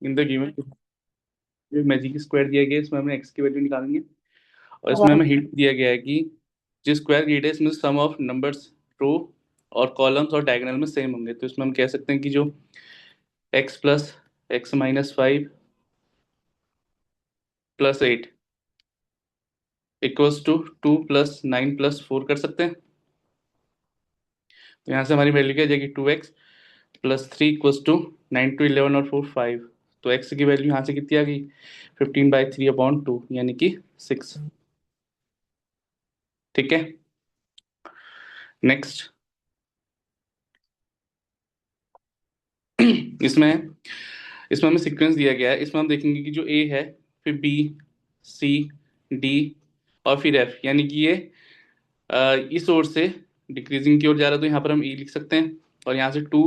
In the given magic square दिया गया है, इसमें हमें एक्स की वैल्यू निकालनी है। और इसमें हमें हिंट दिया गया है कि जो स्क्वायर ग्रिड है इसमें सम ऑफ नंबर्स रो और कॉलम्स और डायगोनल में सेम होंगे। तो इसमें हम कह सकते हैं कि जो X plus X minus 5 plus 8 equals to 2 + 9 + 4 कर सकते हैं। तो यहाँ से हमारी वैल्यू क्या आ जाएगी, 2x + 3 इक्वल्स टू 9 × 11 और 4 5। तो x की वैल्यू यहाँ से कितनी आ गई, 15/3/2 यानी कि 6। ठीक है, नेक्स्ट। इसमें इसमें हमें सीक्वेंस दिया गया है। इसमें हम देखेंगे कि जो ए है, फिर बी, सी, डी और फिर एफ, यानी कि ये इस ओर से डिक्रीजिंग की ओर जा रहा है। तो यहाँ पर हम ई लिख सकते हैं। और यहाँ से 2,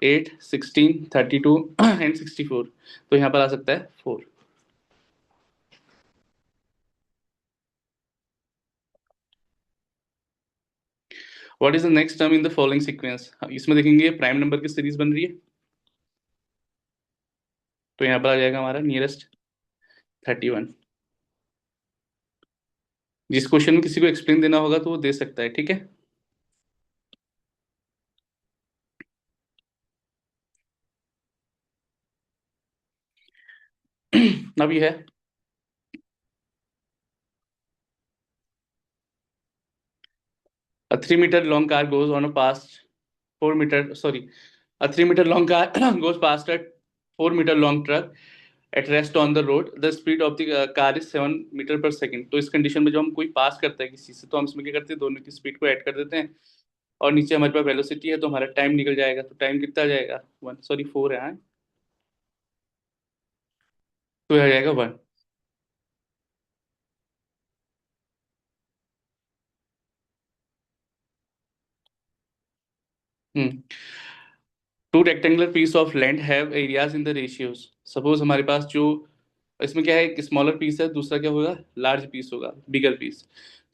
8, 16, 32 एंड 64, तो यहाँ पर आ सकता है 4। What is the next term in the following sequence. इसमें देखेंगे प्राइम नंबर की सीरीज बन रही है। तो यहाँ पर आ जाएगा हमारा नियरेस्ट 31। जिस क्वेश्चन में किसी को एक्सप्लेन देना होगा तो वो दे सकता है। ठीक है, अभी है a 3 meter long car goes on a past 4 meter, sorry, a 3 meter long car goes past a 4 meter long truck at rest on the road. The speed of the car is 7 metre पर second. तो इस condition में जब हम कोई पास करता है किसी से, तो हम इसमें क्या करते हैं, दोनों की स्पीड को ऐड कर देते हैं। और नीचे हमारे पास वेलोसिटी है, तो हमारा टाइम निकल जाएगा। तो टाइम कितना आ जाएगा, 1, सॉरी 4 है, हाँ? तो यह आ जाएगा 1। हम्म। Two rectangular piece of land have areas in the ratios. Suppose हमारे पास जो इसमें क्या है, एक स्मॉलर पीस है, दूसरा क्या होगा, लार्ज पीस होगा, बिगर पीस।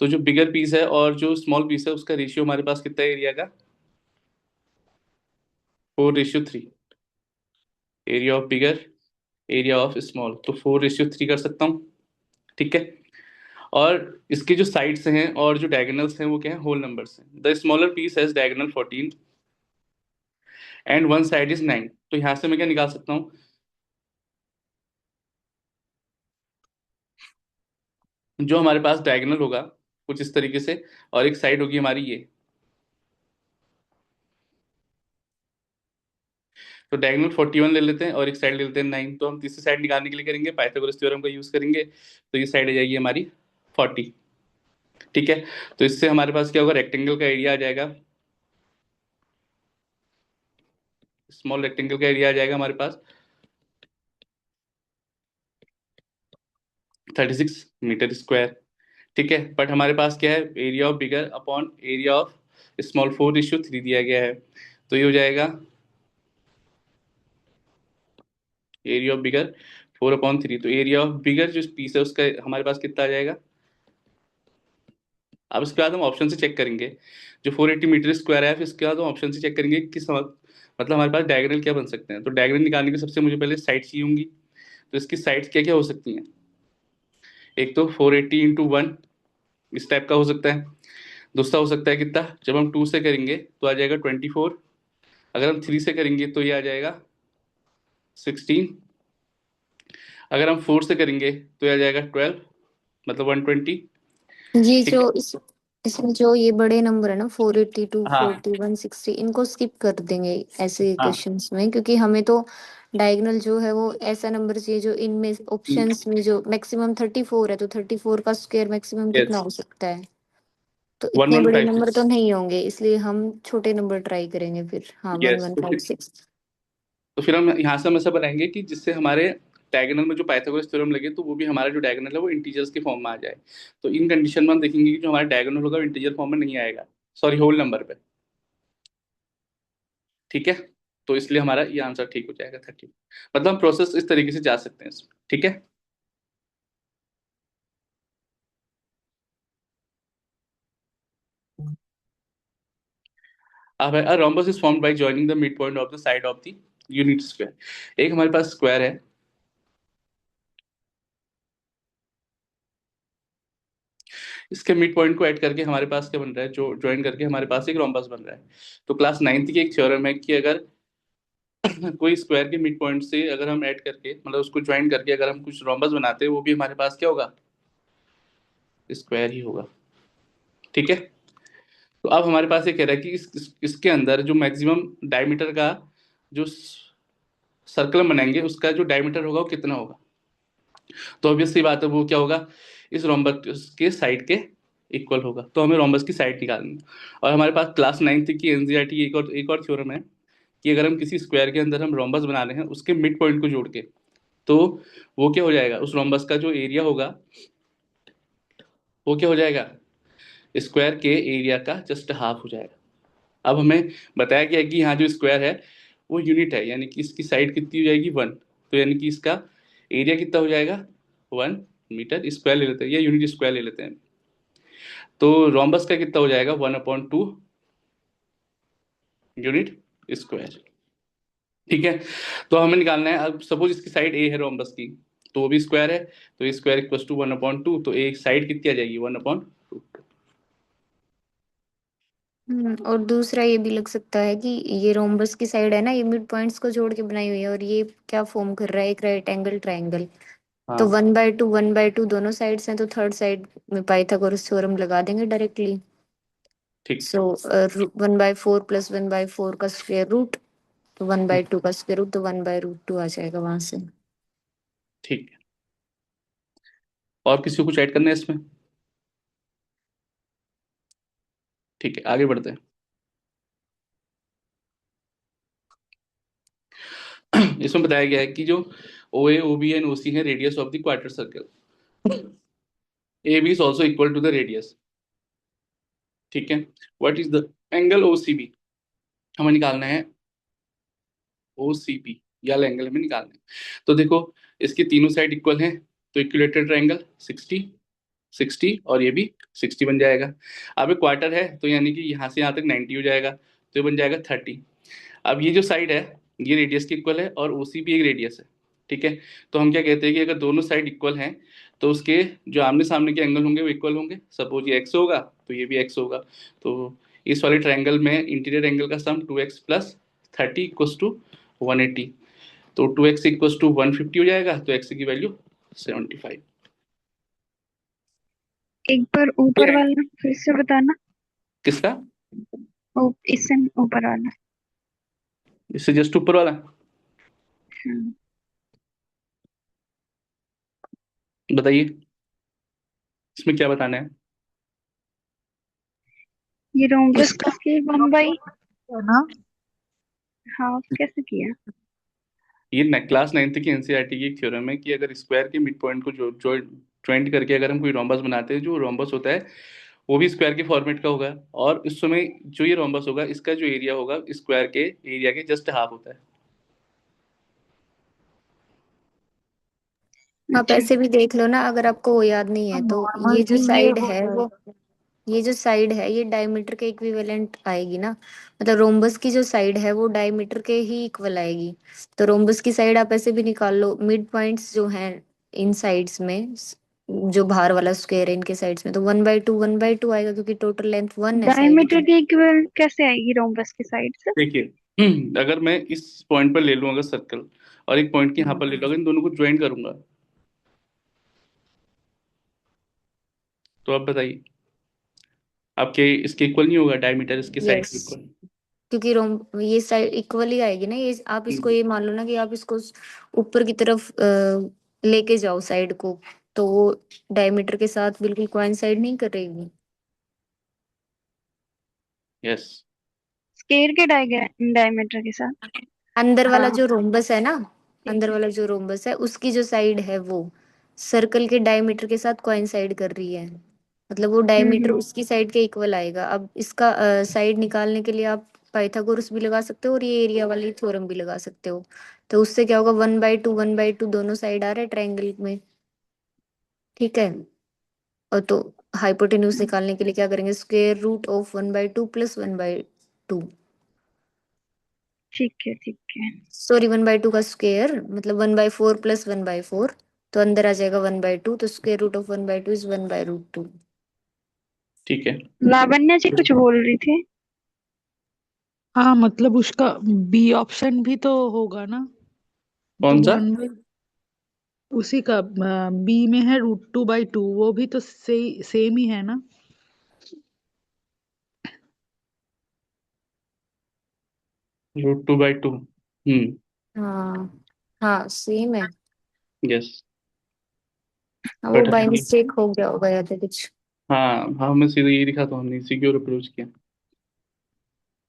तो जो बिगर पीस है और जो स्मॉल पीस है उसका रेशियो हमारे पास कितना है एरिया का, 4:3। Area of bigger, area of small, तो 4:3 कर सकता हूँ। ठीक है। और इसके जो साइड्स हैं और जो डायगोनल्स हैं वो क्या है, होल नंबर्स हैं। The smaller piece has diagonal 14 and one side is 9। तो यहाँ से मैं क्या निकाल सकता हूँ, जो हमारे पास डायगोनल होगा कुछ इस तरीके से, और एक साइड होगी हमारी ये। तो डायगोनल 41 ले लेते हैं और एक साइड ले लेते हैं 9। तो हम तीसरी साइड निकालने के लिए करेंगे पाइथागोरस थ्योरम का यूज करेंगे। तो ये साइड आ जाएगी हमारी 40। ठीक है। तो इससे हमारे पास क्या होगा, रेक्टेंगल का एरिया आ जाएगा, स्मॉल रेक्टेंगल का एरिया आ जाएगा हमारे पास 36 मीटर स्क्वायर। ठीक है। बट हमारे पास क्या है, area of bigger upon area of small 4:3 दिया गया है। तो ये हो जाएगा एरिया ऑफ बिगर 4/3। तो एरिया ऑफ बिगर जो पीस है उसका हमारे पास कितना आ जाएगा। अब इसके बाद हम ऑप्शन से चेक करेंगे। जो 480 मीटर स्क्वायर है, फिर इसके बाद हम ऑप्शन से चेक करेंगे कि मतलब हमारे पास डायगोनल क्या बन सकते हैं। तो डायगोनल निकालने के सबसे मुझे पहले साइड चाहिए होंगी। तो इसकी साइड्स क्या क्या हो सकती हैं, एक तो 480 × 1 इस टाइप का हो सकता है। दूसरा हो सकता है कितना, जब हम 2 से करेंगे तो आ जाएगा 24। अगर हम 3 से करेंगे तो ये आ जाएगा 16। अगर हम 4 से करेंगे तो ये आ जाएगा 12, मतलब 120। ये ठीक जो है। इसमें जो ये बड़े नंबर है ना, 482, हाँ 40, 160, इनको स्किप कर देंगे ऐसे हाँ। क्वेश्चंस में, क्योंकि हमें तो डायगोनल जो है वो ऐसा नंबर चाहिए जो इनमें ऑप्शंस में जो मैक्सिमम 34 है, तो 34 का स्क्वायर मैक्सिमम कितना यस, हो सकता है। तो वन इतने वन बड़े फाइव नंबर तो सिक्स नहीं होंगे, इसलिए हम छोटे नंबर ट्राई करेंगे फिर। हाँ, वन यस। वन तो फाइव फिर सिक्स तो फिर हम यहाँ से हम ऐसा बनाएंगे कि जिससे हमारे डायगोनल में जो पाइथागोरस थ्योरम लगे, तो वो भी हमारा जो डायगोनल है वो इंटीजर्स के फॉर्म में आ जाए। तो इन कंडीशन में हम देखेंगे कि जो हमारा डायगोनल होगा वो इंटीजर फॉर्म में नहीं आएगा, सॉरी होल नंबर पे। ठीक है। तो इसलिए हमारा ये आंसर ठीक हो जाएगा 30। मतलब हम प्रोसेस इस तरीके से जा सकते हैं इसमें। ठीक है। अब a rhombus is formed by joining the midpoint of the side of the unit square. एक हमारे पास स्क्वायर है, इसके मिड पॉइंट को ऐड करके हमारे पास क्या बन रहा है, जो ज्वाइन करके हमारे पास एक रोम्बस बन रहा है। तो क्लास नाइन्थ की एक थ्योरम है कि अगर कोई स्क्वायर के मिड पॉइंट से अगर हम ऐड करके मतलब उसको ज्वाइन करके अगर हम कुछ रोम्बस बनाते हैं, वो भी हमारे पास क्या होगा, स्क्वायर ही होगा। ठीक है। तो अब हमारे पास ये कह रहा है कि इसके अंदर जो मैक्सिमम डायमीटर का जो सर्कल बनाएंगे उसका जो डायमीटर होगा वो कितना होगा। तो ऑब्वियस सी बात है, वो क्या होगा, इस रोम्बस के साइड के इक्वल होगा। तो हमें रोम्बस की साइड निकालनी है। और हमारे पास क्लास नाइन्थ की एनसीईआरटी एक और थ्योरम है कि अगर हम किसी स्क्वायर के अंदर हम रोम्बस बना रहे हैं उसके मिड पॉइंट को जोड़ के, तो वो क्या हो जाएगा, उस रोम्बस का जो एरिया होगा वो क्या हो जाएगा, स्क्वायर के एरिया का जस्ट हाफ हो जाएगा। अब हमें बताया गया है कि यहाँ जो स्क्वायर है वो यूनिट है, यानी कि इसकी साइड कितनी हो जाएगी, 1। तो यानी कि इसका एरिया कितना हो जाएगा, 1 मीटर स्क्वायर ले लेते हैं या यूनिट स्क्वायर ले लेते हैं। तो रोम्बस का कितना हो जाएगा, 1/2 यूनिट स्क्वायर। ठीक है। तो हमें निकालना है, अब सपोज इसकी साइड ए है रोम्बस की, तो वो भी स्क्वायर है, तो ए स्क्वायर इक्वल टू 1/2। तो एक साइड कितनी आ जाएगी, 1/2। और दूसरा ये भी लग सकता है कि ये रोम्बस की साइड है ना, ये मिड पॉइंट्स को जोड़ के बनाई हुई है, और ये क्या फॉर्म कर रहा है, एक राइट एंगल ट्राइंगल। तो हाँ 1/2 दोनों साइड्स हैं, तो थर्ड साइड में पाइथागोरस थ्योरम लगा देंगे डायरेक्टली। ठीक। सो 1/4 + 1/4 का स्क्वायर रूट, तो 1/2 का स्क्वायर रूट, तो 1/√2 आ जाएगा वहां से। ठीक है। और किसी को कुछ ऐड करना है इसमें। ठीक है, आगे बढ़ते हैं। इसमें बताया गया है कि जो ओ ए O B and O C है radius of the quarter circle, A B is also equal to the radius. ठीक है। What is the angle O C B, हमें निकालना है ओ सी बी, या एंगल हमें निकालना है। तो देखो, इसके तीनों साइड इक्वल हैं, तो इक्विलेटरल ट्रायंगल 60 60 और ये भी 60 बन जाएगा। अब ये क्वार्टर है, तो यानी कि यहाँ से यहाँ तक 90 हो जाएगा, तो ये बन जाएगा 30। अब ये जो साइड है ये रेडियस की इक्वल है और ओसी भी एक रेडियस है। ठीक है। तो हम क्या कहते हैं कि अगर दोनों साइड इक्वल हैं तो उसके जो आमने सामने के एंगल होंगे वो इक्वल होंगे। सपोज ये एक्स होगा तो ये भी एक्स होगा। तो इस वाले ट्रायंगल में इंटीरियर एंगल का सम 2x + 30 इक्वल्स टू 180। तो 2x इक्वल्स टू 150 हो जाएगा, तो x की वैल्यू 75। एक बार ऊपर वाला फिर से बताना। किसका, इससे ऊपर वाला। इससे जस्ट ऊपर वाला, हाँ। बताइए इसमें क्या बताना है। ये रोम्बस इसका के 1/, है ना, हाफ कैसे किया। ये क्लास नाइन्थ की एनसीईआरटी की एक थ्योरम है कि अगर स्क्वायर के मिड पॉइंट को जो ज्वाइंट करके अगर हम कोई रोम्बस बनाते हैं, जो रोम्बस होता है वो भी स्क्वायर के फॉर्मेट का होगा। और इस समय जो ये रोम्बस होगा इसका जो एरिया होगा स्क्वायर के एरिया के जस्ट हाफ होता है। आप अच्छा। ऐसे भी देख लो ना, अगर आपको वो याद नहीं है तो नॉर्मल ये जो भी ये साइड हो है वो, जाएगा। ये जो साइड है ये डायमीटर के इक्विवेलेंट आएगी ना। मतलब रोम्बस की जो साइड है वो डायमीटर के ही इक्वल आएगी। तो रोम्बस की साइड आप ऐसे भी निकाल लो, मिड पॉइंट्स जो हैं इन साइड्स में, जो बाहर वाला स्क्वायर है इनके साइड्स में, तो 1/2 आएगा, क्योंकि टोटल लेंथ 1 है साइड डायमीटर की। की इक्विवेलेंट कैसे आएगी रोम्बस की साइड से। देखिए, अगर मैं इस पॉइंट पर ले लूँ अगर सर्कल, और एक पॉइंट के यहाँ पर ले लूँ, अगर इन दोनों को ज्वाइन करूंगा, तो आप बताइए आपके इसके इक्वल नहीं होगा, डायमीटर इसके साइड यस, के इक्वल। क्योंकि रोम ये साइड इक्वल ही आएगी ना। ये आप इसको ये मान लो ना कि आप इसको ऊपर की तरफ लेके जाओ साइड को, तो वो डायमीटर के साथ बिल्कुल कोइंसाइड नहीं करेगी। यस। स्केयर के डायमीटर के साथ। अंदर वाला हाँ जो रोम्बस है ना, अंदर वाला जो रोम्बस है उसकी जो साइड है वो सर्कल के डायमीटर के साथ कोइंसाइड कर रही है। मतलब वो डायमीटर हम्म। उसकी साइड के इक्वल आएगा। अब इसका साइड निकालने के लिए आप पाइथागोरस भी लगा सकते हो और ये एरिया वाली थ्योरम भी लगा सकते हो। तो उससे क्या होगा, 1/2 दोनों साइड आ रहा है ट्रायंगल में। ठीक है। और तो हाइपोटेन्यूज निकालने के लिए क्या करेंगे, स्क्वायर रूट ऑफ 1/2 + 1/2। ठीक है। सॉरी 1/2 का स्क्वायर मतलब 1/4 प्लस 1/4, तो अंदर आ जाएगा 1/2, तो स्क्वायर रूट ऑफ 1/2 इज 1/√2। ठीक है। लावण्या जी कुछ बोल रही थी। हाँ मतलब उसका बी ऑप्शन भी तो होगा ना। तो कौन सा? 1 उसी का बी में है √2/2, वो भी तो सेम ही है ना। √2/2। हाँ हाँ सेम है। यस। हाँ, वो बट बाय मिस्टेक हो गया होगा या तो कुछ। हाँ हाँ, हमें सीधे यही दिखा तो हमने इसी की ओर अप्रोच किया।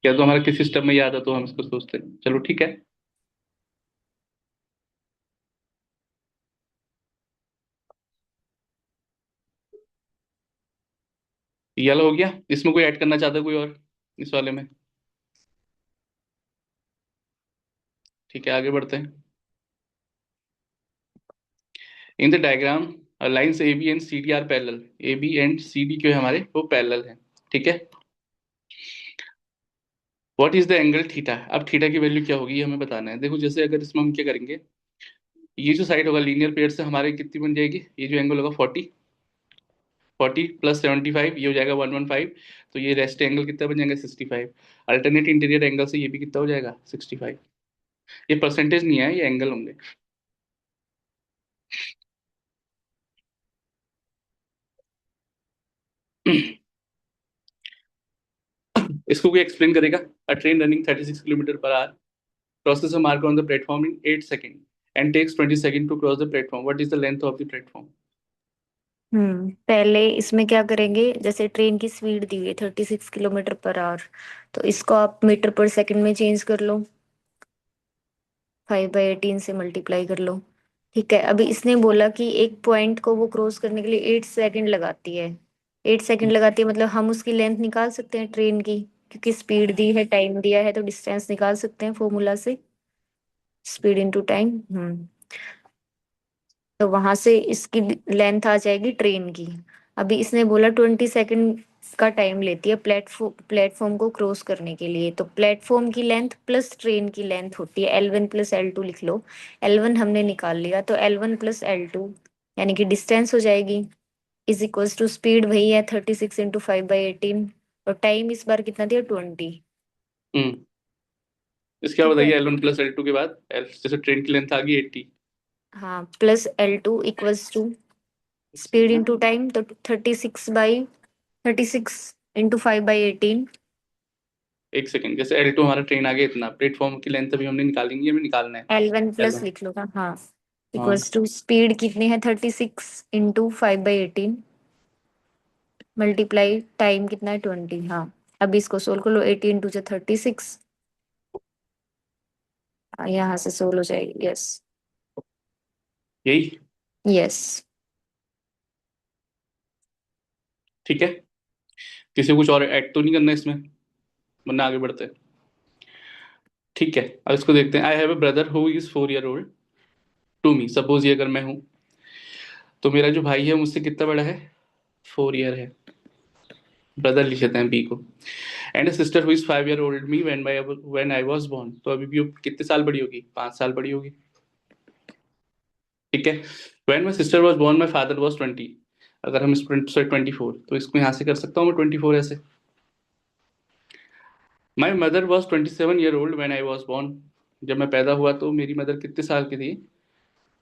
क्या तो हमारा किस सिस्टम में याद है तो हम इसको सोचते हैं, चलो ठीक है। ये वाला हो गया। इसमें कोई ऐड करना चाहता है कोई और इस वाले में? ठीक है, आगे बढ़ते हैं। In the diagram lines A B and C D are parallel. A B and C D जो है हमारे वो पैरेलल है। ठीक है। What is the angle theta? अब थीटा की वैल्यू क्या होगी ये हमें बताना है। देखो जैसे अगर इसमें हम क्या करेंगे, ये जो साइड होगा लीनियर पेयर से हमारे कितनी बन जाएगी, ये जो एंगल होगा 40, 40 प्लस 75 ये हो जाएगा 115। तो ये रेस्ट एंगल कितना बन जाएगा 65। अल्टरनेट इंटीरियर एंगल से ये भी कितना हो जाएगा 65। ये परसेंटेज नहीं है, ये एंगल होंगे। इसको कोई एक्सप्लेन करेगा? अ train running 36 kilometre per hour crosses a marker on the platform in 8 seconds and takes 20 seconds to cross the platform. What is the length of the platform? पहले इसमें क्या करेंगे, जैसे ट्रेन की स्पीड दी हुई है 36 किलोमीटर पर आवर, तो इसको आप मीटर पर सेकंड में चेंज कर लो, 5/18 से मल्टीप्लाई कर लो। ठीक है, अभी इसने बोला कि एक पॉइंट को वो क्रॉस करने के लिए 8 सेकंड लगाती है। 8 सेकंड लगाती है मतलब हम उसकी लेंथ निकाल सकते हैं ट्रेन की, क्योंकि स्पीड दी है टाइम दिया है तो डिस्टेंस निकाल सकते हैं फॉर्मूला से, स्पीड इनटू टाइम। तो वहां से इसकी लेंथ आ जाएगी ट्रेन की। अभी इसने बोला 20 सेकंड का टाइम लेती है प्लेटफॉर्म को क्रॉस करने के लिए, तो प्लेटफॉर्म की लेंथ प्लस ट्रेन की लेंथ होती है L1 प्लस L2, लिख लो। L1 हमने निकाल लिया, तो L1 प्लस L2 यानी कि डिस्टेंस हो जाएगी, इज इक्वल्स टू स्पीड वही है 36 × 5/18, और टाइम इस बार कितना दिया 20। हम्म इसका ठीक है। बताइए L1 प्लस L2 के बाद L जैसे ट्रेन की लेंथ आ गई 80। हाँ plus L2 equals to speed into time, तो 36 × 5/18। एक सेकंड, जैसे L2 हमारा ट्रेन आ गया इतना, प्लेटफॉर्म की लेंथ अभी हमने निकालेंगे, हमें निकालना है L1 प्लस L1। लिख लो ना, हाँ। हाँ। इक्वल्स टू स्पीड कितनी है 36 × 5/18, मल्टीप्लाई टाइम कितना है 20। हाँ अब इसको सोल्व कर लो, 80 × 2 = 36, यहाँ से सोल्व हो जाएगी। यस। यही। यस। ठीक है। किसी को कुछ और ऐड तो नहीं करना इसमें, वरना आगे बढ़ते हैं। ठीक है, अब इसको देखते हैं। I have a brother who is 4 year old to me. Suppose ये अगर मैं हूं, तो मेरा जो भाई है मुझसे कितना बड़ा है, 4 ईयर है। ब्रदर लिख लेते हैं बी को। And sister who is 5 year old me when I was born. तो अभी भी वो कितने साल बड़ी होगी, 5 साल बड़ी होगी। ठीक है। When my sister was born my father was 20। अगर हम इस 24, तो इसको यहाँ से कर सकता हूँ मैं 24 ऐसे। My mother was 27 year old when I was born. जब मैं पैदा हुआ तो मेरी मदर कितने साल की थी,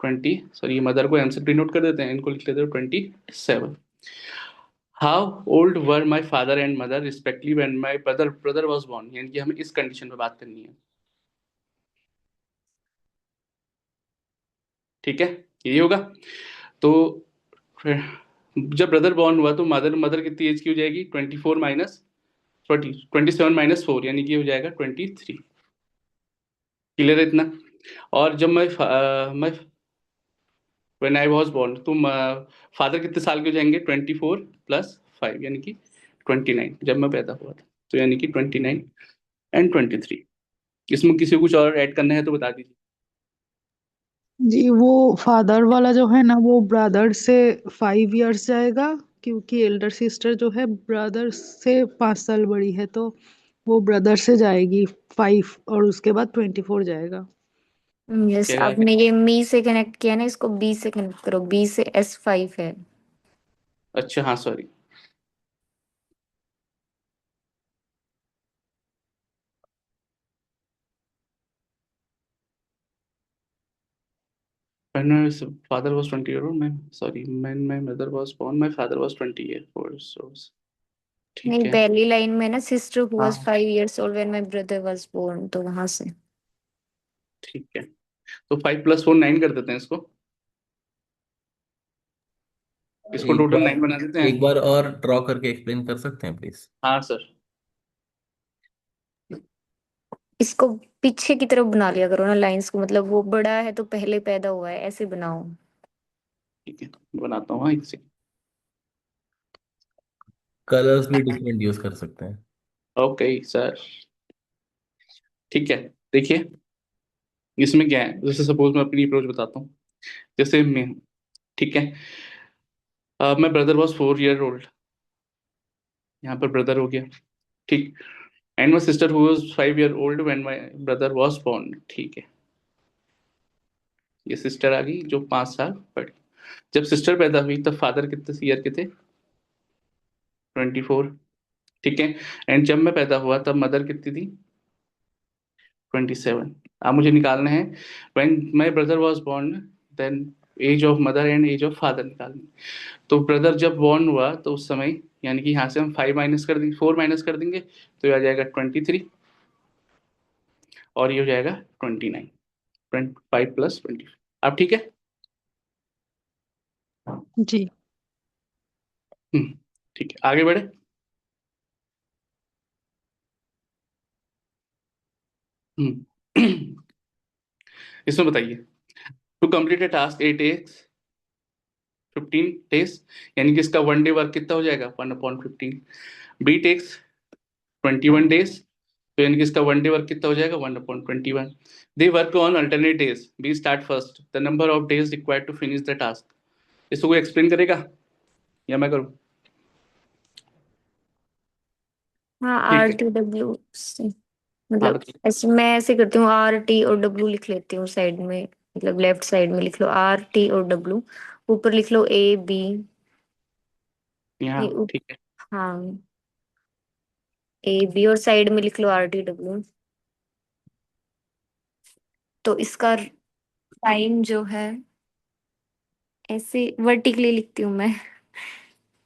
20। सॉरी, ये मदर को एम से डिनोट कर देते हैं, इनको लिख लेते हैं 27। How old were my father and mother respectively when my brother was born. यानी कि हमें इस कंडीशन पे बात करनी है। ठीक है, यही होगा। तो फिर जब ब्रदर बॉर्न हुआ तो मदर मदर कितनी एज की हो जाएगी, 24 माइनस 27 - 4, यानी कि हो जाएगा 23। क्लियर है इतना? और जब मैं व्हेन आई वॉज बॉर्न तो फादर कितने साल के हो जाएंगे, 24 + 5 यानी कि 29, जब मैं पैदा हुआ था। तो यानी कि 29 and 23। इसमें किसी को कुछ और ऐड करना है तो बता दीजिए। जी वो फादर वाला जो है ना वो ब्रदर से 5 इयर्स जाएगा, क्योंकि एल्डर सिस्टर जो है ब्रदर से 5 साल बड़ी है, तो वो ब्रदर से जाएगी 5 और उसके बाद 24 जाएगा। यस, क्या आपने ये मी से कनेक्ट किया ना, इसको बी से कनेक्ट करो, बी से S5 है। अच्छा हाँ sorry. When my father was 20 year old, my sorry, when my mother was born, my father was 20 year old. So ठीक नहीं, है। पहली लाइन में ना, सिस्टर हु वाज हाँ 5 years old when my brother was born, तो वहां से। ठीक है, तो 5 + 4 9 कर देते हैं इसको। इसको एक टोटल बार 9 बना देते एक हैं। बार और ड्रॉ करके एक्सप्लेन कर सकते हैं प्लीज? हाँ सर। इसको पीछे की तरफ बना लिया करो ना लाइंस को, मतलब वो बड़ा है तो पहले पैदा हुआ है, ऐसे बनाओ। ठीक है बनाता हूँ, हाँ एक सेकंड। कलर्स भी डिफरेंट यूज कर सकते हैं। Okay sir. ठीक है, देखिए इसमें क्या है, जैसे सपोज मैं अपनी अप्रोच बताता हूँ। जैसे मैं, ठीक है, मैं ब्रदर वॉज 4 year old, यहाँ पर ब्रदर हो गया, ठीक। And my sister who was 5 year old when my brother was born, ठीक है। ये सिस्टर आ गई जो 5 साल बड़ी। जब सिस्टर पैदा हुई तब फादर कितने ईयर के थे? 24, ठीक है। एंड जब मैं पैदा हुआ तब मदर कितनी थी? 27। अब मुझे निकालना है when my brother was born, then age of mother and age of father निकालनी। तो ब्रदर जब बॉर्न हुआ तो उस समय, यानी कि यहाँ से हम 5 माइनस कर देंगे, 4 माइनस कर देंगे, तो ये आ जाएगा 23, और ये हो जाएगा 29। 5 + 20। अब ठीक है। जी। ठीक है आगे बढ़े। हम्म इसमें बताइए, to complete a task 8 takes 15 days, यानी कि इसका 1 day वर्क कितना हो जाएगा? 1/15। बी टेक्स 21 days, तो यानी कि इसका 1 day वर्क कितना हो जाएगा? 1/21। They work on alternate days, B start first, the number of days required to finish the task. इसको कोई एक्सप्लेन करेगा या मैं करूँ? हाँ, ठीक है, RTW से, हाँ मतलब बताइए। ऐसे मैं ऐसे करती हूँ, RT और W लिख लेती हूँ साइड में, मतलब लेफ्ट साइड में लिख लो RT और W, ऊपर लिख लो AB। यहाँ ये ठीक है। हाँ, AB और साइड में लिख लो RTW। तो इसका टाइम जो है, ऐसे वर्टिकली लिखती हूँ मैं।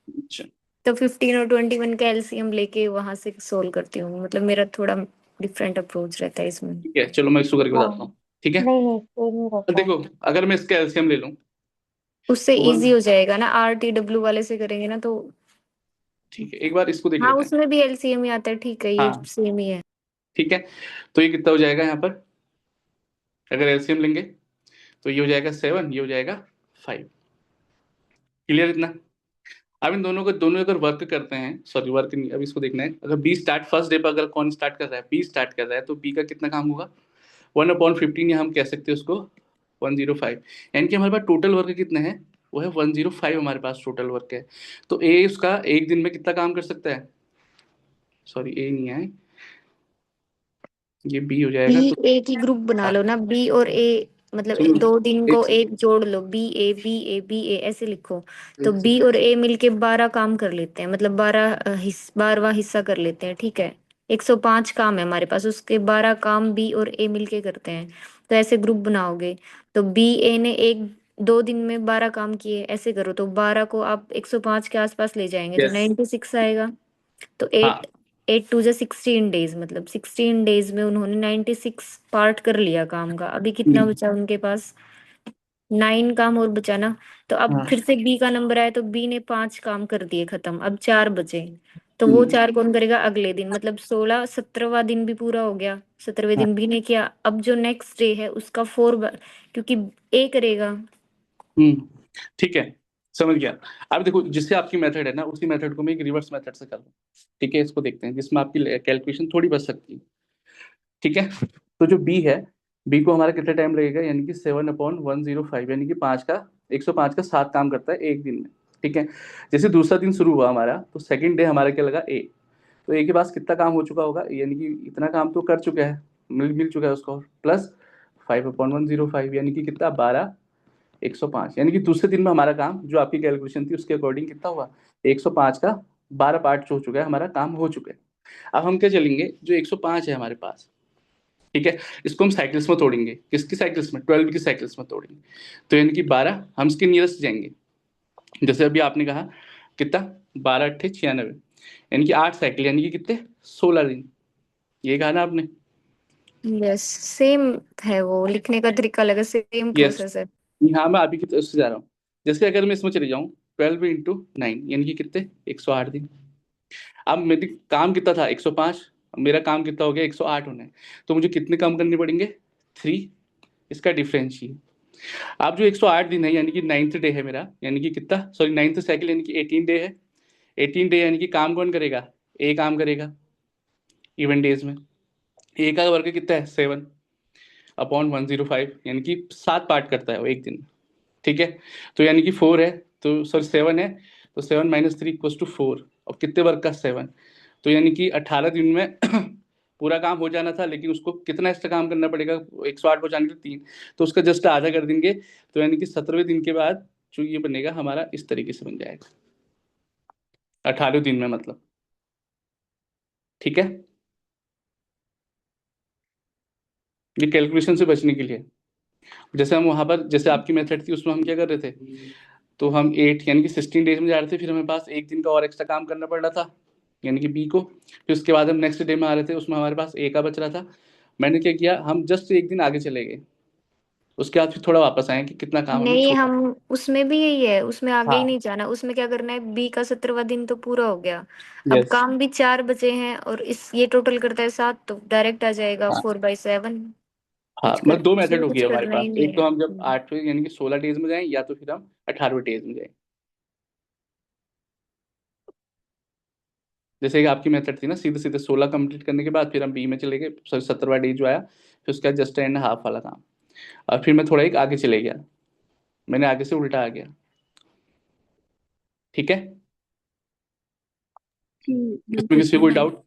अच्छा तो 15 और 21 का एलसीएम लेके वहां से सोल्व करती हूँ, मतलब मेरा थोड़ा डिफरेंट अप्रोच रहता है इसमें। ठीक है, चलो मैं इसको करके हाँ, बताता हूँ। ठीक है, नहीं नहीं, कोई नहीं अब रहता है। देखो अगर मैं इसका एलसीएम ले लूँ उससे तो इजी हो जाएगा ना, RTW वाले से करेंगे ना तो। ठीक है, एक बार इसको देख हाँ, लेते हैं। उसमें भी एलसीएम ही आता है, ठीक है, ये हाँ सेम ही है। ठीक है, तो ये कितना हो जाएगा यहाँ पर? अगर एलसीएम लेंगे तो ये हो जाएगा 7, ये हो जाएगा 5। क्लियर इतना? अब इन दोनों को, दोनों अगर वर्क करते हैं, सॉरी वर्क नहीं, अब इसको देखना है, अगर बी स्टार्ट फर्स्ट डे पर अगर कौन स्टार्ट कर रहा है? बी स्टार्ट कर रहा है, तो बी का कितना काम होगा? 1/15, या हम कह सकते हैं उसको 105। यानी कि हमारे पास टोटल वर्क कितने हैं? वो है 105, हमारे पास टोटल वर्क है। तो ए उसका एक दिन में कितना काम कर सकता है? सॉरी ए नहीं है, ये बी हो बी, जाएगा तो। एक ही ग्रुप बना हाँ लो ना, बी और ए, मतलब सुनो, दो दिन एक को सेकंड, एक जोड़ लो, बी ए ऐसे लिखो। तो एक बी सेकंड। और ए मिलके 12 काम कर लेते हैं, मतलब 12वां हिस्सा कर लेते हैं, ठीक है। 105 काम है हमारे पास, उसके 12 काम बी और ए मिलके करते हैं। तो ऐसे ग्रुप बनाओगे, तो बी ए ने एक दो दिन में 12 काम किए, ऐसे करो तो 12 को आप 105 के आसपास ले जाएंगे तो यस। 96 आएगा। तो हाँ। 8 8 2 16 डेज, मतलब 16 डेज में उन्होंने 96 पार्ट कर लिया काम का। अभी कितना हम्म, बचा उनके पास? 9 काम और बचा ना। तो अब हाँ। फिर से बी का नंबर आया, तो बी ने 5 काम कर दिए खत्म, अब 4 बचे। तो वो हम्म, 4 कौन करेगा अगले दिन, मतलब 17वां दिन भी पूरा हो गया, 17वें हाँ। दिन बी ने किया। अब जो नेक्स्ट डे है उसका 4, क्योंकि ए करेगा। ठीक है, समझ गया। अब देखो जिससे आपकी मेथड है ना, उसी मेथड को मैं एक रिवर्स मेथड से कर लूँ। ठीक है, इसको देखते हैं जिसमें आपकी कैलकुलेशन थोड़ी बच सकती है। ठीक है, तो जो बी है, बी को हमारा कितना टाइम लगेगा? यानी कि 7/105, यानी कि 105 का 7 काम करता है एक दिन में। ठीक है, जैसे दूसरा दिन शुरू हुआ हमारा, तो सेकंड डे हमारा क्या लगा? ए। तो ए के पास कितना काम हो चुका होगा, यानी कि इतना काम तो कर चुका है, मिल चुका है उसको, प्लस 5/105 यानी कि कितना 12/105, यानी कि दूसरे दिन में हमारा काम जो आपकी कैलकुलेशन थी उसके अकॉर्डिंग कितना हुआ, 105 का 12 पार्ट हो चुका है, हमारा काम हो चुका है। अब हम क्या चलेंगे, जो 105 है हमारे पास, ठीक है, इसको हम साइकिल्स में तोड़ेंगे, किसकी साइकिल्स में, 12 की साइकिल्स में तोड़ेंगे। तो यानी कि 12 हम इसके नियरेस्ट जाएंगे, जैसे अभी आपने कहा कितना 12×8 = 96, यानी कि 8 साइकिल, यानी कि कितने 16 दिन, ये कहा ना आपने। यस, सेम है, वो लिखने का तरीका अलग है, सेम यस, प्रोसेस है। यहाँ मैं अभी की तरफ से जा रहा हूँ। जैसे अगर मैं इसमें चले जाऊँ 12 × 9 यानी कि कितने 108 दिन। अब मेरी काम कितना था 105, मेरा काम कितना हो गया 108 होना है, तो मुझे कितने काम करने पड़ेंगे 3, इसका डिफरेंशियल। अब जो 108 दिन है यानी कि 9th डे है मेरा, यानी कि कितना, सॉरी 9th साइकिल यानी कि 18 डे है, 18 डे यानी कि काम कौन करेगा, ए काम करेगा इवन डेज में। ए का वर्ग कितना है 7/105, यानी कि 7 पार्ट करता है वो एक दिन में, ठीक है। तो यानी कि 4 है, तो सॉरी 7 है, तो 7 - 3 = 4, और कितने वर्ग का 7, तो यानी कि 18 दिन में पूरा काम हो जाना था, लेकिन उसको कितना एक्स्ट्रा काम करना पड़ेगा 108 पहुंचाने के लिए 3, तो उसका जस्ट आधा कर देंगे, तो यानी कि 17वें दिन के बाद जो ये बनेगा हमारा इस तरीके से बन जाएगा 18 दिन में, मतलब, ठीक है। ये कैलकुलेशन से बचने के लिए, जैसे हम वहां पर, जैसे आपकी मेथड थी उसमें हम क्या कर रहे थे, तो हम 8 यानी कि 16 डेज में जा रहे थे, फिर हमें पास एक दिन का और एक्स्ट्रा काम करना पड़ रहा था, यानी कि बी को, फिर उसके बाद हम नेक्स्ट डे में आ रहे थे, उसमें हमारे पास ए का बच रहा था। मैंने क्या किया, हम जस्ट एक दिन आगे चले गए, उसके बाद फिर थोड़ा वापस आए कि कितना काम हमें नहीं, छोड़ा। हम उसमें भी यही है, उसमें आगे ही हाँ, नहीं जाना, उसमें क्या करना है, बी का 17वां दिन तो पूरा हो गया, अब यस, काम भी 4 बचे हैं, और इस ये टोटल करता है 7, तो डायरेक्ट आ जाएगा हाँ, 4/7। हाँ, कुछ कर मतलब दो मेथड उसमें होगी कुछ हमारे करना ही पास, नहीं एक तो है। हम जब 8वें यानी कि 16 डेज में जाएं, या तो फिर हम 18वें डेज में जाएं। जैसे कि आपकी मेथड थी ना, सीधे सीधे 16 कंप्लीट करने के बाद फिर हम बी में चले गए, सॉरी 17वां डे जो आया, फिर उसका जस्ट एंड हाफ वाला काम, और फिर मैं थोड़ा एक आगे चले गया, मैंने आगे से उल्टा आ गया, ठीक है। इसमें बिल्कुल किसी को कोई समझ। डाउट,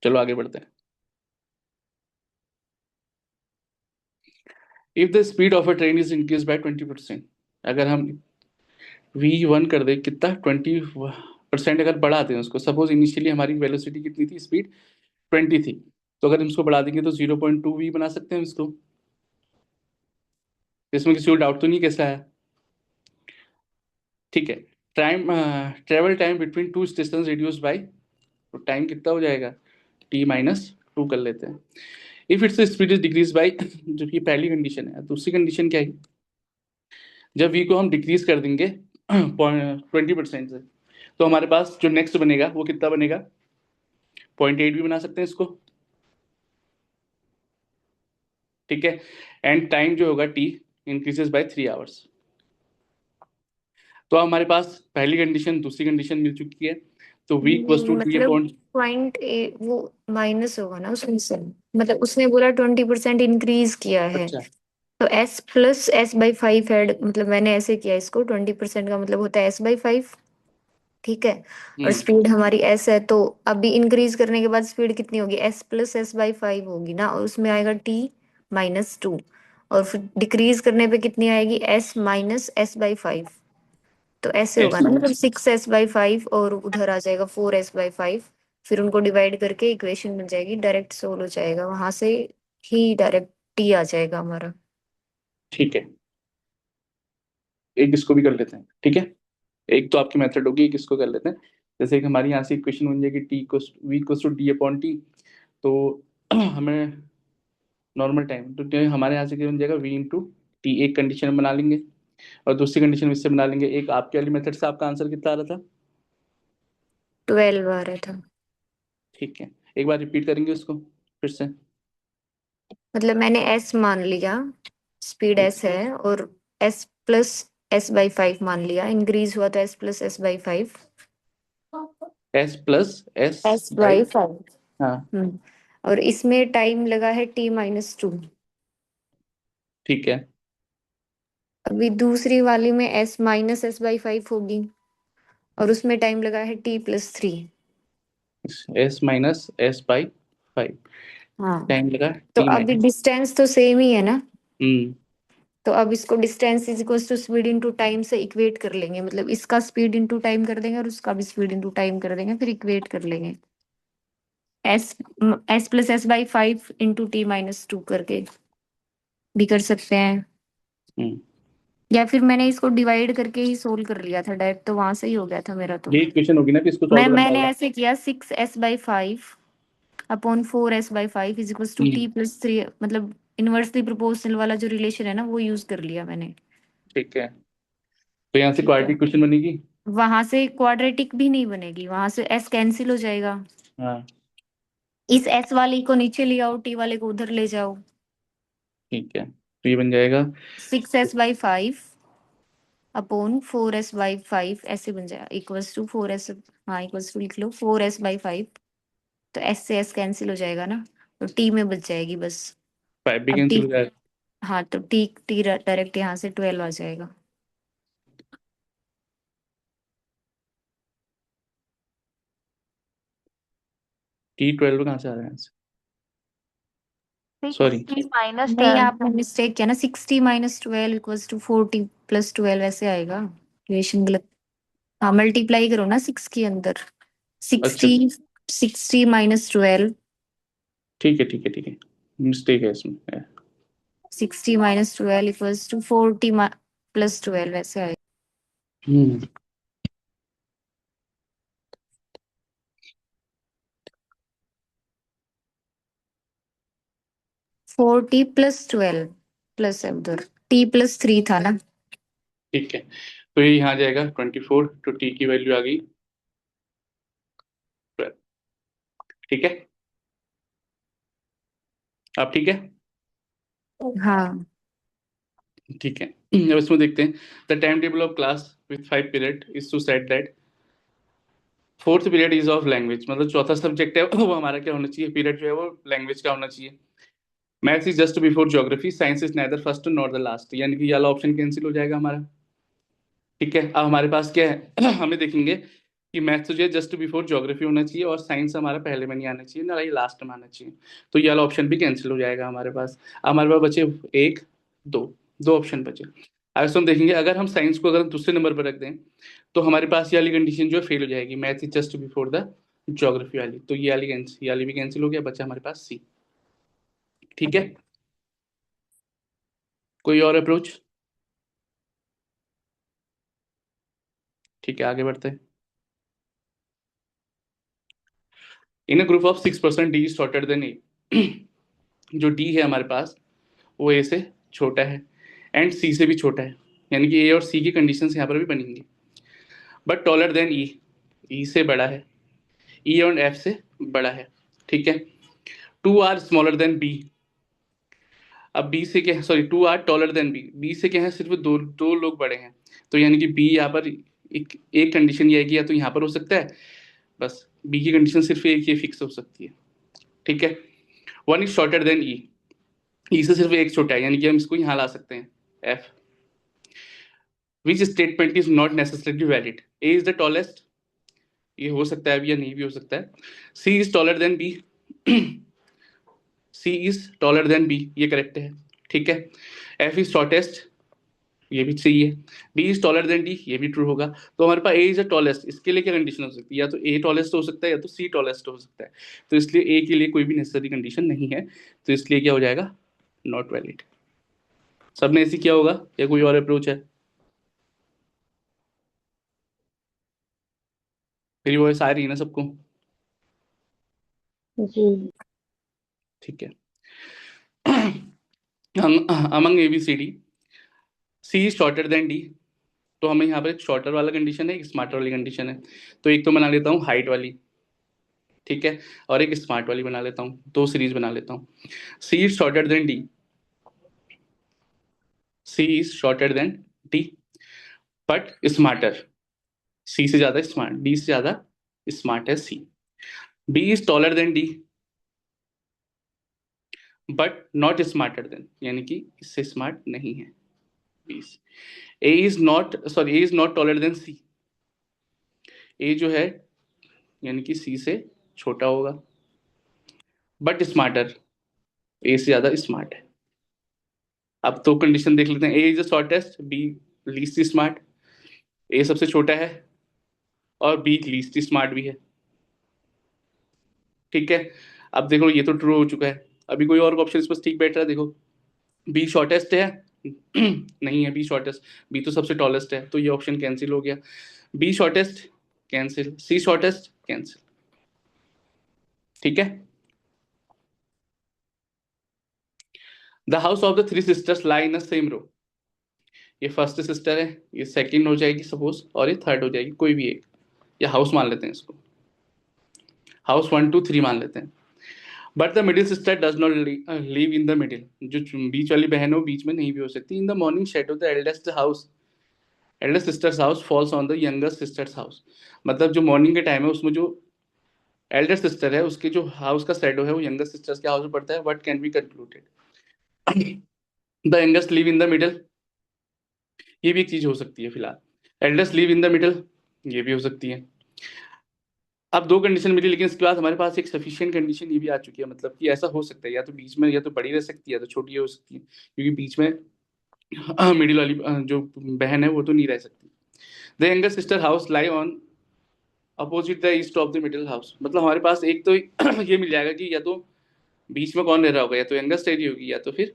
चलो आगे बढ़ते हैं। If the speed of a train is increase by 20%, अगर हम V1 कर दे कितना 20% अगर बढ़ा दें उसको, सपोज इनिशियली हमारी वेलोसिटी कितनी थी, स्पीड 20 थी, तो अगर हम इसको बढ़ा देंगे तो 0.2 V बना सकते हैं इसको। इसमें किसी को डाउट तो नहीं कैसा है, ठीक है। Time, travel time between two station reduce by, तो टाइम कितना हो जाएगा T-2 कर लेते हैं। If its speed is decrease by जो कि पहली कंडीशन है, दूसरी कंडीशन क्या है, जब V को हम डिक्रीज कर देंगे 20% से, तो हमारे पास जो नेक्स्ट बनेगा वो कितना बनेगा 0.8 भी बना सकते हैं इसको, ठीक है। एंड टाइम जो होगा T इंक्रीजेस बाय 3 आवर्स। तो हमारे पास पहली कंडीशन दूसरी कंडीशन मिल चुकी है, तो V इक्वल्स टू डी मतलब अपॉन, पॉइंट ए वो माइनस होगा ना उसमें से, मतलब उसने बोला 20% इंक्रीज किया है, अच्छा, तो S+S/5 है, मतलब मैंने ऐसे किया इसको, 20% का मतलब होता है S/5, ठीक है। और स्पीड हमारी S है, तो अभी इंक्रीज करने के बाद स्पीड कितनी होगी, S+S/5 होगी ना, और उसमें आएगा T-2, और फिर डिक्रीज करने पे कितनी आएगी, S-S/5, तो ऐसे होगा एस ना, मतलब माइनस, 6S/5 और उधर आ जाएगा 4S/5, फिर उनको डिवाइड करके इक्वेशन बन जाएगी, डायरेक्ट सोल्व हो जाएगा वहां से ही, डायरेक्ट T आ जाएगा हमारा। ठीक है। एक इसको भी कर लेते हैं, ठीक है, एक तो आपकी मेथड होगी, एक इसको कर लेते हैं। जैसे कि हमारी यहाँ से इक्वेशन बन जाएगी V equals to D upon T, तो हमें नॉर्मल टाइम, तो हमारे यहाँ से क्या बन जाएगा V × T, एक कंडीशन बना लेंगे, और दूसरी कंडीशन इससे बना लेंगे। एक आपके वाली मेथड से आपका आंसर कितना आ रहा था, 12 आ रहा था, ठीक है, एक बार रिपीट करेंगे उसको फिर से। मतलब मैंने S मान लिया, स्पीड S है, और S+S/5 मान लिया, इंक्रीज हुआ तो S+S/5, S+S बाई, S/5। हाँ, और इसमें टाइम लगा है T-2, ठीक है, अभी दूसरी वाली में S-S/5 होगी, और उसमें टाइम लगा है T+3, S minus S by 5 हाँ, टाइम लगा तो टी अभी माइनस। डिस्टेंस तो सेम ही है ना, हम्म तो अब इसको distance is equal to speed into time से इक्वेट कर लेंगे, मतलब इसका स्पीड इनटू टाइम कर देंगे और उसका भी स्पीड इनटू टाइम कर देंगे, फिर इक्वेट कर लेंगे। S S plus S by 5 into T minus 2 करके भी कर सकते हैं, हम्म या फिर मैंने इसको डिवाइड करके ही सोल्व कर लिया था डायरेक्ट, तो वहां से ही हो गया था मेरा। तो ये इक्वेशन होगी ना, कि इसको सॉल्व करना मैंने होगा। ऐसे किया 6s/5 upon 4s/5 is equal to T hmm plus 3, मतलब इनवर्सली प्रोपोर्शनल वाला जो रिलेशन है ना वो यूज कर लिया मैंने। ठीक है, तो यहाँ से ठीक है, क्वाड्रेटिक इक्वेशन बनेगी। वहां से क्वाड्रेटिक भी नहीं बनेगी, वहां से एस कैंसिल हो जाएगा। हाँ इस एस वाले को नीचे ले आओ, टी वाले को उधर ले जाओ। ठीक है, तो ये बन जाएगा 6s/5 अपॉन 4s/5 ऐसे बन जाएगा, इक्वल्स टू 4s। हाँ, इक्वल्स टू लिख लो 4s/5, तो एस से एस कैंसिल हो जाएगा ना, तो टी में बच जाएगी बस। 5 भी अब टी, कैंसिल हो जाएगा। हाँ तो टी टी डायरेक्ट यहाँ से 12 आ जाएगा। T12 कहाँ से आ रहा है यहाँ से, सॉरी। 60 माइनस नहीं, 10। आपने मिस्टेक किया ना, 60 - 12 इक्वल्स टू 40 + 12 ऐसे आएगा, इक्वेशन गलत। हाँ, मल्टीप्लाई करो ना 6 के अंदर, अच्छा 60 60 - 12, ठीक है ठीक है ठीक है, मिस्टेक है इसमें। 60 - 12 इक्वल्स टू 40 + 12 ऐसे आएगा। हम्म 40 + 12 प्लस है उधर, t + 3 था ना। ठीक है, तो ये यहाँ जाएगा 24, तो टी की वैल्यू आ गई 12। ठीक है, अब ठीक है। हाँ, ठीक है, अब इसमें देखते हैं। The time table of class with 5 period is to set that fourth period is of language, मतलब चौथा सब्जेक्ट है वो हमारा क्या होना चाहिए, पीरियड जो है वो लैंग्वेज का होना चाहिए। Maths is just before geography, science is nether first nor the last, यानी कि ये वाला ऑप्शन कैंसिल हो जाएगा हमारा। ठीक है, अब हमारे पास क्या है हमें देखेंगे कि मैथ्स जो है जस्ट बिफोर ज्योग्राफी होना चाहिए, और साइंस हमारा पहले में नहीं आना चाहिए ना, ये लास्ट में आना चाहिए। तो ये वाला ऑप्शन भी कैंसिल हो जाएगा हमारे पास। अब हमारे पास बचे एक, दो, दो ऑप्शन बचे। अब इसको हम देखेंगे, अगर हम साइंस को अगर दूसरे नंबर पर रख दें तो हमारे पास ये वाली कंडीशन जो है फेल हो जाएगी, math is just before the geography वाली, तो ये वाली भी कैंसिल हो गया, बचा हमारे पास सी। ठीक है, कोई और अप्रोच? ठीक है, आगे बढ़ते हैं। In a group of 6% D is shorter than A, जो डी है हमारे पास वो ए से छोटा है एंड सी से भी छोटा है, यानी कि ए और सी की कंडीशंस यहाँ पर भी बनेंगी, बट टॉलर देन ई, ई से बड़ा है, ई और एफ से बड़ा है। ठीक है, two are smaller than B. अब बी से क्या है, sorry, two are taller than B, B से क्या है, सिर्फ दो दो लोग बड़े हैं, तो यानी कि बी यहाँ पर एक कंडीशन ये आएगी, या तो यहाँ पर हो सकता है, बस बी की कंडीशन सिर्फ एक ही फिक्स हो सकती है। ठीक है, वन इज शॉर्टर देन ई, ई से सिर्फ एक छोटा है, यानी कि हम इसको यहाँ ला सकते हैं F. Which statement is not necessarily valid, A is the tallest, ये हो सकता है अभी या नहीं भी हो सकता है। C is taller than B, C is taller than B, ये करेक्ट है। ठीक है, एफ इज शॉर्टेस्ट, ये भी सही है। D is taller than D, ये भी ट्रू होगा। तो हमारे पास ए इज अ टॉलेस्ट, इसके लिए क्या कंडीशन हो सकती है, या तो ए टॉलेस्ट हो सकता है या तो सी टॉलेस्ट हो सकता है, तो इसलिए ए के लिए कोई भी नेसेसरी कंडीशन नहीं है, तो इसलिए क्या हो जाएगा, नॉट वैलिड। सबने ऐसी किया होगा या कोई और अप्रोच है? मेरी वॉइस आ रही है ना सबको? जी। ठीक है, among A B C D, C is shorter than D, तो हमें यहाँ पर एक शॉर्टर वाला कंडीशन है, एक स्मार्टर वाली कंडीशन है, तो एक तो बना लेता हूँ हाइट वाली, ठीक है, और एक स्मार्ट वाली बना लेता हूँ, दो सीरीज बना लेता हूँ। C is shorter than D, C is shorter than D but smarter, C से ज्यादा स्मार्ट, डी से ज्यादा स्मार्ट है C. B is taller than D but not smarter than, यानी कि इससे स्मार्ट नहीं है B. A is not, sorry, A is not taller than C, A जो है यानी कि सी से छोटा होगा बट स्मार्टर, ए से ज्यादा स्मार्ट है। अब तो कंडीशन देख लेते हैं, A is the shortest, B least smart. A सबसे छोटा है और बी लीस्ट स्मार्ट भी है। ठीक है, अब देखो ये तो ट्रू हो चुका है। अभी कोई और ऑप्शन इस पर ठीक बैठ रहा है? देखो बी शॉर्टेस्ट है नहीं है बी शॉर्टेस्ट, बी तो सबसे टॉलेस्ट है, तो ये ऑप्शन कैंसिल हो गया। B shortest cancel, C shortest cancel. ठीक है, the house of the three sisters lie in same row. ये फर्स्ट सिस्टर है, ये सेकंड हो जाएगी सपोज, और ये थर्ड हो जाएगी, कोई भी एक, या हाउस मान लेते हैं इसको, हाउस 1 2 3 मान लेते हैं। But the middle sister does not live in the middle, जो बीच वाली बहन है वो बीच में नहीं भी हो सकती। In the morning shadow the eldest sisters house falls on the younger sisters house. मतलब जो मॉर्निंग के टाइम है उसमें जो एल्डर सिस्टर है उसके जो हाउस का शेडो है वो यंगर सिस्टर्स के हाउस में पड़ता है। What can be concluded, the youngest live in the middle, ये भी एक चीज हो सकती है फिलहाल। Eldest live in the middle, ये भी हो सकती है। अब दो कंडीशन मिली, लेकिन इसके बाद हमारे पास एक सफिशिएंट कंडीशन ये भी आ चुकी है, मतलब कि ऐसा हो सकता है या तो बीच में या तो बड़ी रह सकती है या तो छोटी हो सकती है, क्योंकि बीच में मिडिल वाली जो बहन है वो तो नहीं रह सकती। The younger sister house lie on opposite the east of the middle house. मतलब हमारे पास एक तो ये मिल जाएगा कि या तो बीच में कौन रह रहा होगा, या तो यंगेस्ट रह रही होगी या तो फिर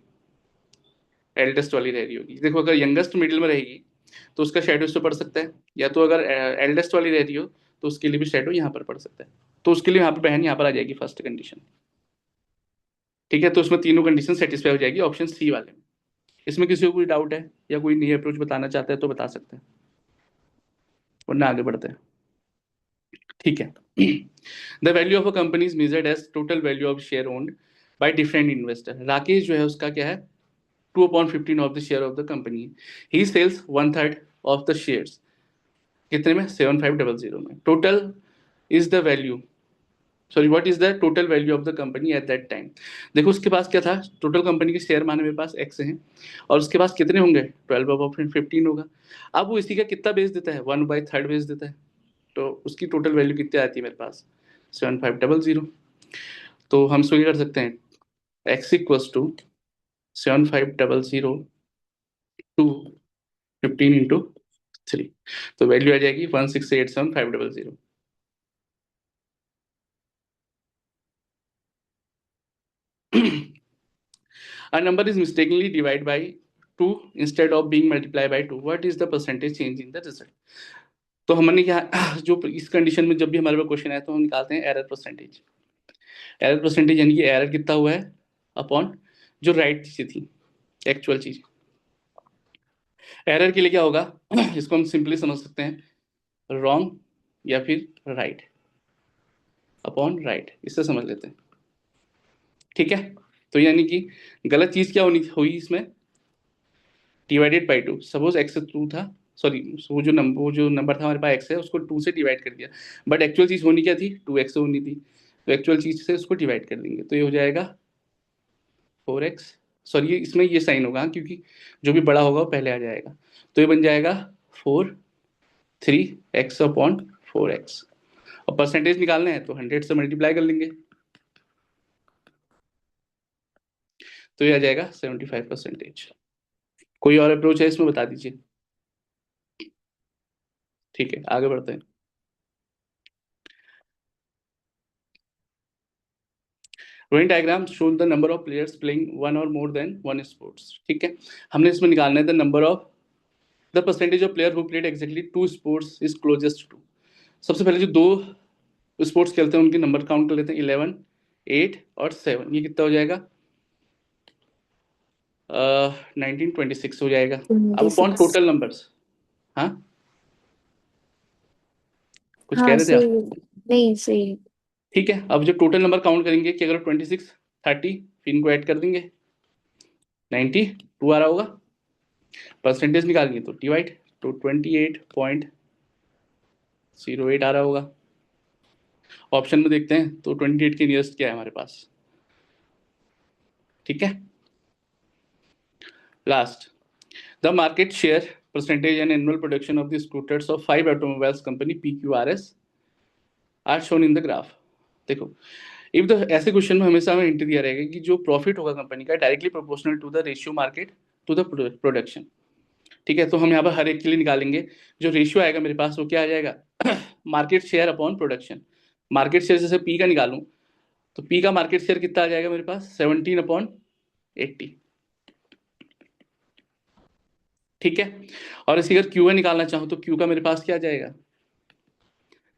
एल्डेस्ट वाली रह रही होगी। देखो अगर यंगेस्ट मिडिल में रहेगी तो उसका शेडो इस पे पड़ सकता है, या तो अगर एल्डेस्ट वाली रह रही हो तो उसके लिए भी शेडो यहाँ पर पड़ सकता है। तो उसके लिए यहाँ पर बहन यहाँ पर आ जाएगी फर्स्ट कंडीशन। ठीक है, तो उसमें तीनों कंडीशन सेटिस्फाई हो जाएगी ऑप्शन सी वाले में। इसमें किसी को कोई डाउट है या कोई नई अप्रोच बताना चाहता है तो बता सकते हैं, वरना आगे बढ़ते हैं। ठीक है, the value of a company is measured as total value of share owned by different investor. Rakesh जो है उसका क्या है, 2/15 of the share of the company, he sells 1/3 of the shares. कितने में, 7500 में। Total is the value, sorry what is the total value of the company at that time. देखो उसके पास क्या था, टोटल कंपनी के शेयर माने मेरे पास एक्स हैं, और उसके पास कितने होंगे, 12/15 होगा। अब वो इसी का कितना बेच देता है, 1/3 बेच देता है, तो उसकी टोटल वैल्यू कितनी आती है मेरे पास, 7500। तो हम इसको क्या कर सकते हैं, X equals to 7500 to 15 into 3, तो वैल्यू आ जाएगी 1687500। A number is mistakenly divided by 2 instead of being multiplied by 2. What is the percentage change in the result? तो हमने क्या जो इस कंडीशन में जब भी हमारे पास क्वेश्चन आया तो हम निकालते हैं एरर परसेंटेज। एरर परसेंटेज यानी कि एरर कितना हुआ है अपॉन जो राइट चीजें थी, एक्चुअल चीज। एरर के लिए क्या होगा, इसको हम सिंपली समझ सकते हैं रॉन्ग या फिर राइट अपॉन राइट, इससे समझ लेते हैं। ठीक है, तो यानी कि गलत चीज क्या होनी हुई इसमें, डिवाइडेड बाई 2। सपोज एक्स 2 था, सॉरी वो जो नंबर था हमारे पास एक्स है उसको 2 से डिवाइड कर दिया, बट एक्चुअल चीज होनी क्या थी, 2x होनी थी, तो एक्चुअल चीज से उसको डिवाइड कर देंगे तो ये हो जाएगा 4x। सॉरी इसमें ये साइन होगा क्योंकि जो भी बड़ा होगा वो पहले आ जाएगा, तो ये बन जाएगा 3x अपॉन 4x। और परसेंटेज निकालना है तो 100 से मल्टीप्लाई कर लेंगे, तो ये आ जाएगा 75%। कोई और अप्रोच है इसमें बता दीजिए। ठीक है, आगे बढ़ते हैं। Drawing diagram show the number of players playing one और मोर देन वन स्पोर्ट्स। ठीक है, हमने इसमें निकालना है the number of the percentage of player who played exactly 2 sports is closest to. सबसे पहले जो 2 स्पोर्ट्स खेलते हैं उनके नंबर काउंट कर लेते हैं, 11 8 और 7। ये कितना हो जाएगा, 1926 हो जाएगा। अब अपॉन 26। टोटल नंबर्स, हाँ कुछ कह हाँ रहे थे सही, आप? नहीं सही। ठीक है, अब जब टोटल नंबर काउंट करेंगे कि अगर 26 30 फिर इनको ऐड कर देंगे, 92 आ रहा होगा। परसेंटेज निकालेंगे तो डिवाइड, तो 28.08 आ रहा होगा। ऑप्शन में देखते हैं तो 28 के नियरेस्ट क्या है हमारे पास। ठीक है, last the market share percentage and annual production of the scooters of 5 automobiles company PQRS are shown in the graph. देखो, इफ द ऐसे क्वेश्चन में हमेशा हमें हिंट दिया रहेगा कि जो प्रॉफिट होगा कंपनी का directly proportional to the ratio market to the production. ठीक है, तो हम यहाँ पर हर एक के लिए निकालेंगे। जो रेशियो आएगा मेरे पास वो क्या आ जाएगा, market share upon production. Market share जैसे पी का निकालूं तो पी का मार्केट शेयर कितना आ जाएगा मेरे पास, 17/80। ठीक है, और इसी अगर क्यू निकालना चाहूँ तो क्यू का मेरे पास क्या आ जाएगा,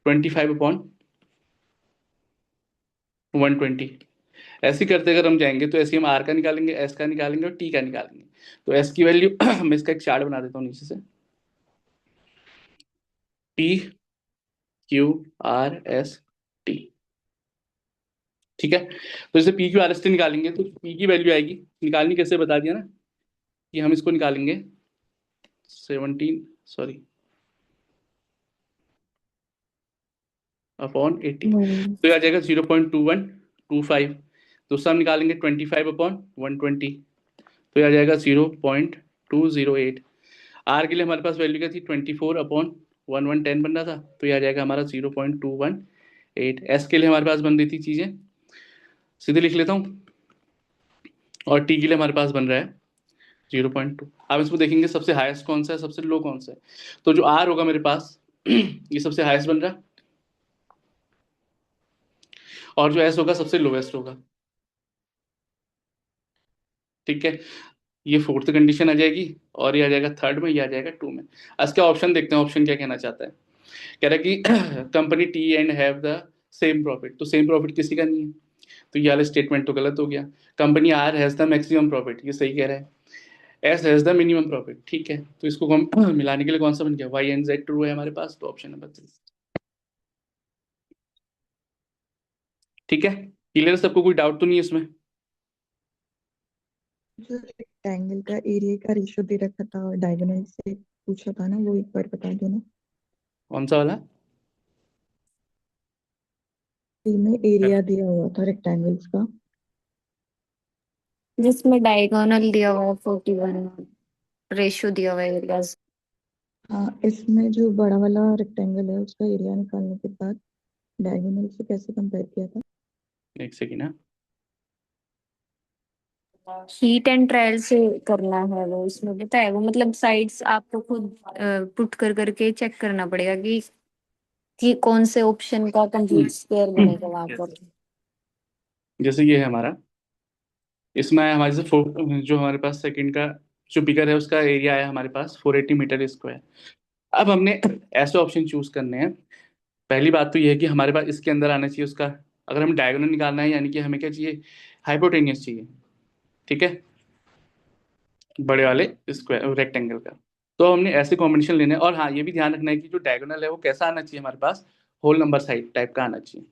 25/120। ऐसे करते अगर हम जाएंगे तो ऐसे हम आर का निकालेंगे, एस का निकालेंगे और टी का निकालेंगे। तो एस की वैल्यू मैं इसका एक चार्ट बना देता हूँ नीचे से, P Q R S T. ठीक है, तो जैसे P Q R S T निकालेंगे तो पी की वैल्यू आएगी, निकालनी कैसे बता दिया ना, कि हम इसको निकालेंगे 17/80, तो ये आ जाएगा 0.2125। दूसरा हम निकालेंगे 25/120, तो ये आ जाएगा 0.208। आर के लिए हमारे पास वैल्यू क्या थी, 24/1110 बन रहा था, तो ये आ जाएगा हमारा 0.218। एस के लिए हमारे पास बन रही थी चीजें, सीधे लिख लेता हूँ, और टी के लिए हमारे पास बन रहा है 0.2। अब इसको देखेंगे सबसे हाईएस्ट कौन सा है, सबसे लो कौन सा है। तो जो आर होगा मेरे पास ये सबसे हाईएस्ट बन रहा है, और जो एस होगा सबसे लोवेस्ट होगा। ठीक है, ये फोर्थ कंडीशन आ जाएगी, और ये आ जाएगा थर्ड में, ये आ जाएगा टू में। आज क्या ऑप्शन देखते हैं, ऑप्शन क्या कहना चाहता है। कह रहा है कि company T and have the same profit, तो सेम प्रॉफिट किसी का नहीं है, तो ये वाला स्टेटमेंट तो गलत हो गया। Company R has the maximum profit, ये सही कह रहा है। S has the minimum profit, ठीक है, तो इसको हम मिलाने के लिए कौन सा बन गया, वाई एंड जेड ट्रू है हमारे पास, तो ऑप्शन नंबर 3। ठीक है, क्लियर, सबको कोई डाउट तो नहीं है इसमें। जो रेक्टेंगल का एरिया का रेशियो दे रखा था और डायगोनल से पूछा था ना, वो एक बार बता दो ना। कौन सा वाला, में एरिया दिया हुआ था रेक्टेंगल्स का। जिसमें डायगोनल दिया हुआ है 41, रेशियो दिया हुआ है एरियाज। हाँ, इसमें जो बड़ा वाला रेक्टेंगल है उसका एरिया निकालने के बाद डायगोनल से कैसे कंपेयर किया था। एक सेकेंड ना, हीट एंड ट्रायल से करना है वो, इसमें बताया वो, मतलब साइड्स आपको खुद पुट कर करके चेक करना पड़ेगा कि कौन से ऑप्शन का कंप्लीट स्क्वायर बनेगा वहां पर। जैसे ये है हमारा, इसमें आया हमारे से जो हमारे पास सेकंड का जो बिगर है उसका एरिया आया हमारे पास 480 मीटर स्क्वायर। अब हमने ऐसे ऑप्शन चूज करने हैं। पहली बात तो ये है कि हमारे पास इसके अंदर आना चाहिए उसका, अगर हम डायगोनल निकालना है, यानी कि हमें क्या चाहिए, हाइपोटेनियस चाहिए। ठीक है, बड़े वाले स्क्वायर रेक्टेंगल का। तो हमने ऐसे कॉम्बिनेशन लेने हैं, और हाँ ये भी ध्यान रखना है कि जो डायगोनल है वो कैसा आना चाहिए हमारे पास, होल नंबर साइड टाइप का आना चाहिए।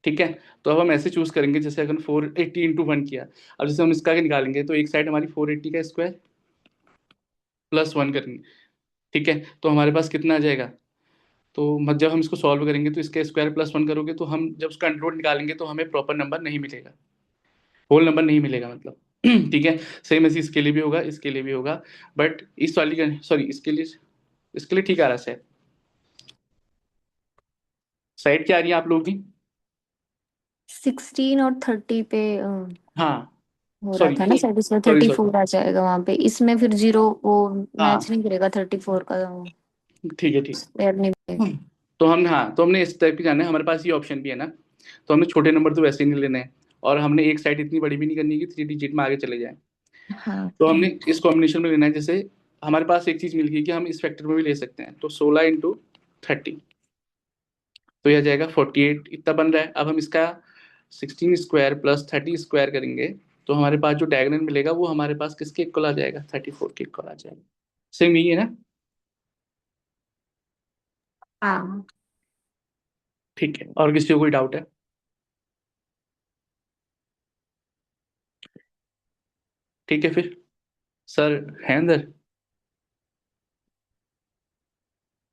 ठीक है, तो अब हम ऐसे चूज करेंगे, जैसे अगर 480 × 1 किया, अब जैसे हम इसका निकालेंगे तो एक साइड हमारी 480 का स्क्वायर +1 करेंगे। ठीक है, तो हमारे पास कितना आ जाएगा, तो जब हम इसको सॉल्व करेंगे तो इसका स्क्वायर +1 करोगे तो हम जब उसका अंडर रूट निकालेंगे तो हमें प्रॉपर नंबर नहीं मिलेगा, होल नंबर नहीं मिलेगा मतलब। ठीक है, सेम ऐसे इसके लिए भी होगा, इसके लिए भी होगा, बट इस वाली का सॉरी इसके लिए ठीक आ रहा है। साइड क्या आ रही है आप लोगों की, 16 और 30 पे हाँ हो रहा सॉरी था ना शायद, इसमें सॉरी 34 आ जाएगा वहां पे, इसमें फिर जीरो वो हाँ मैच नहीं करेगा 34 का, ठीक है ठीक स्क्वायर नहीं बनेगा। है। तो हम हाँ, तो हमने इस टाइप की जाना है, हमारे पास ये ऑप्शन भी है ना, तो हमने छोटे नंबर तो वैसे ही नहीं लेने हैं, और हमने एक साइड इतनी बड़ी भी नहीं करनी है कि 3 डिजिट में आगे चले जाए। हाँ, तो हमने इस कॉम्बिनेशन में लेना है, जैसे हमारे पास एक चीज मिल गई कि हम इस फैक्टर में भी ले सकते हैं, तो 16 × 30, तो यह जाएगा 48 इतना बन रहा है। अब हम इसका 16 स्क्वायर + 30 स्क्वायर करेंगे, तो हमारे पास जो डायगोनल मिलेगा वो हमारे पास किसके इक्वल आ जाएगा, 34 के इक्वल आ जाएगा। सेम यही है ना, हाँ, ठीक है, और किसी को कोई डाउट है। ठीक है फिर, सर है अंदर।